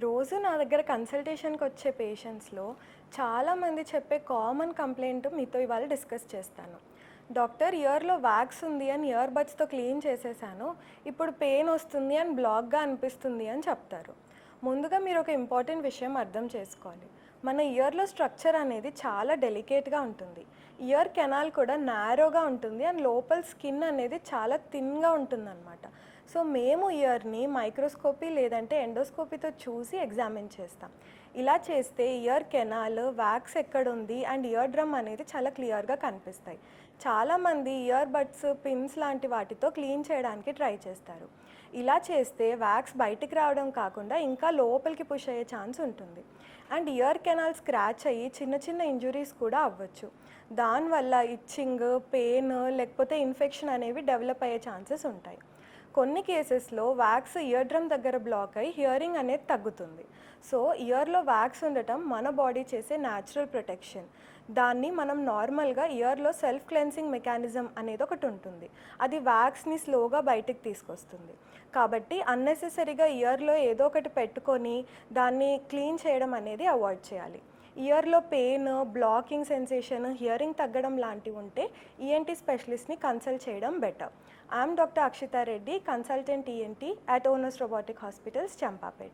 రోజు నా దగ్గర కన్సల్టేషన్‌కి వచ్చే పేషెంట్స్‌లో చాలామంది చెప్పే కామన్ కంప్లెయింట్ మీతో ఇవాళ డిస్కస్ చేస్తాను. డాక్టర్, ఇయర్‌లో వాక్స్ ఉంది అని ఇయర్ బడ్స్‌తో క్లీన్ చేసేసాను. ఇప్పుడు పెయిన్ వస్తుంది అని బ్లాక్‌గా అనిపిస్తుంది అని చెప్తారు. ముందుగా మీరు ఒక ఇంపార్టెంట్ విషయం అర్థం చేసుకోవాలి. మన ఇయర్‌లో స్ట్రక్చర్ అనేది చాలా డెలికేట్‌గా ఉంటుంది. ఇయర్ కెనాల్ కూడా నారోగా ఉంటుంది అండ్ లోపల స్కిన్ అనేది చాలా థిన్‌గా ఉంటుందన్నమాట. సో మేము ఇయర్‌ని మైక్రోస్కోపీ లేదంటే ఎండోస్కోపీతో చూసి ఎగ్జామిన్ చేస్తాం. ఇలా చేస్తే ఇయర్ కెనాల్, వాక్స్ ఎక్కడుంది అండ్ ఇయర్ డ్రమ్ అనేది చాలా క్లియర్‌గా కనిపిస్తాయి. చాలామంది ఇయర్ బడ్స్, పిన్స్ లాంటి వాటితో క్లీన్ చేయడానికి ట్రై చేస్తారు. ఇలా చేస్తే వాక్స్ బయటికి రావడం కాకుండా ఇంకా లోపలికి పుష్ అయ్యే ఛాన్స్ ఉంటుంది. అండ్ ఇయర్ కెనాల్ స్క్రాచ్ అయ్యి చిన్న చిన్న ఇంజురీస్ కూడా అవ్వచ్చు. దానివల్ల ఇచ్చింగ్, పెయిన్ లేకపోతే ఇన్ఫెక్షన్ అనేవి డెవలప్ అయ్యే ఛాన్సెస్ ఉంటాయి. కొన్ని కేసెస్లో వాక్స్ ఇయర్ డ్రమ్ దగ్గర బ్లాక్ అయ్యి హియరింగ్ అనేది తగ్గుతుంది. సో ఇయర్లో వాక్స్ ఉండటం మన బాడీ చేసే న్యాచురల్ ప్రొటెక్షన్. దాన్ని మనం నార్మల్గా ఇయర్లో సెల్ఫ్ క్లెన్సింగ్ మెకానిజం అనేది ఒకటి ఉంటుంది. అది వాక్స్ని స్లోగా బయటికి తీసుకొస్తుంది. కాబట్టి అన్నెసెసరీగా ఇయర్లో ఏదో ఒకటి పెట్టుకొని దాన్ని క్లీన్ చేయడం అనేది అవాయిడ్ చేయాలి. ఇయర్లో పెయిన్, బ్లాకింగ్ సెన్సేషన్, హియరింగ్ తగ్గడం లాంటివి ఉంటే ఈఎన్టీ స్పెషలిస్ట్ని కన్సల్ట్ చేయడం better. I'm doctor Akshita Reddy, consultant ENT at Onus Robotic Hospitals, Champapet.